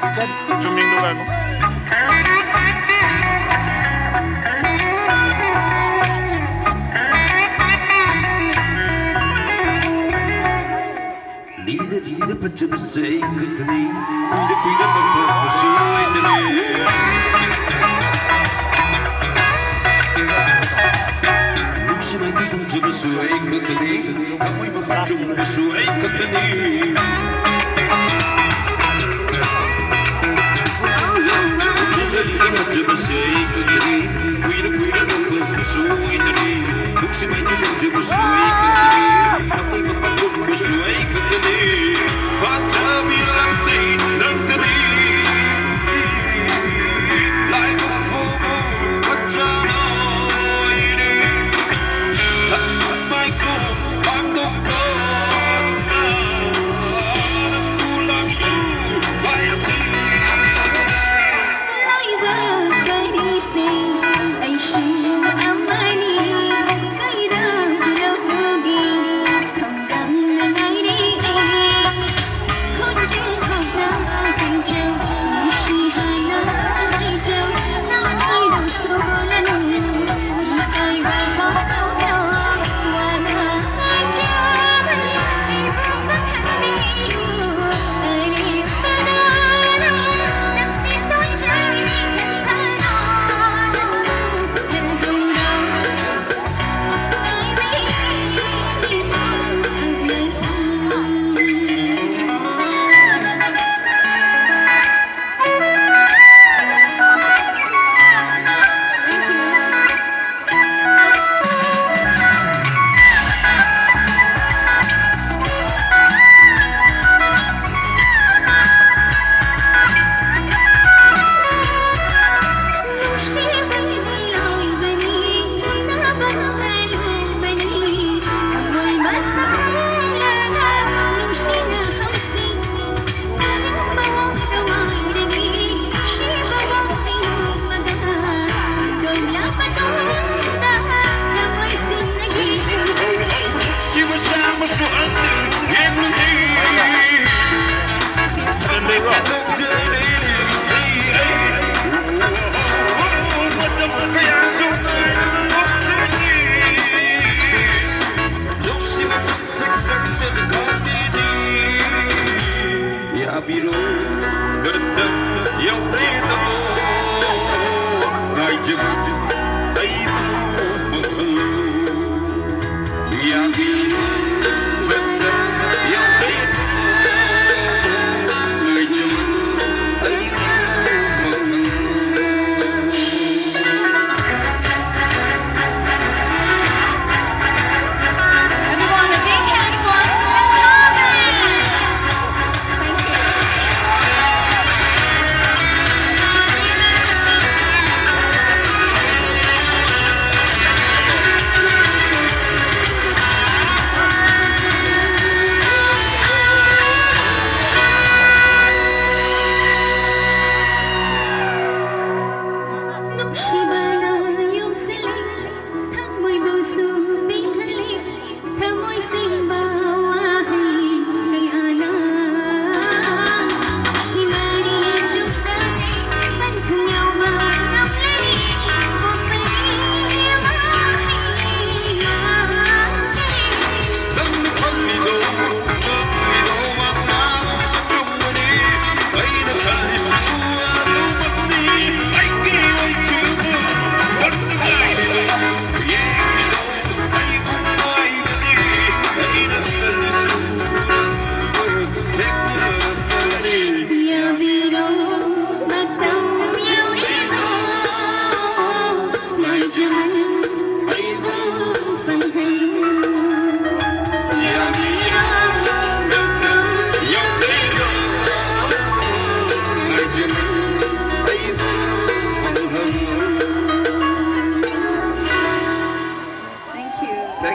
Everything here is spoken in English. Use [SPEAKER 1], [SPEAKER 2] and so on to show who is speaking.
[SPEAKER 1] Instead, juming lugar ko.
[SPEAKER 2] Leader, but you say good to me. Leader, but so into me. Looks like you just so good to me. Come with my chum, so good to me. Leader, but you say good to me. Leader, so into me. Looks like you just so good to me. Come with my chum, so good to me. Biro, betul, yang itu, gajah.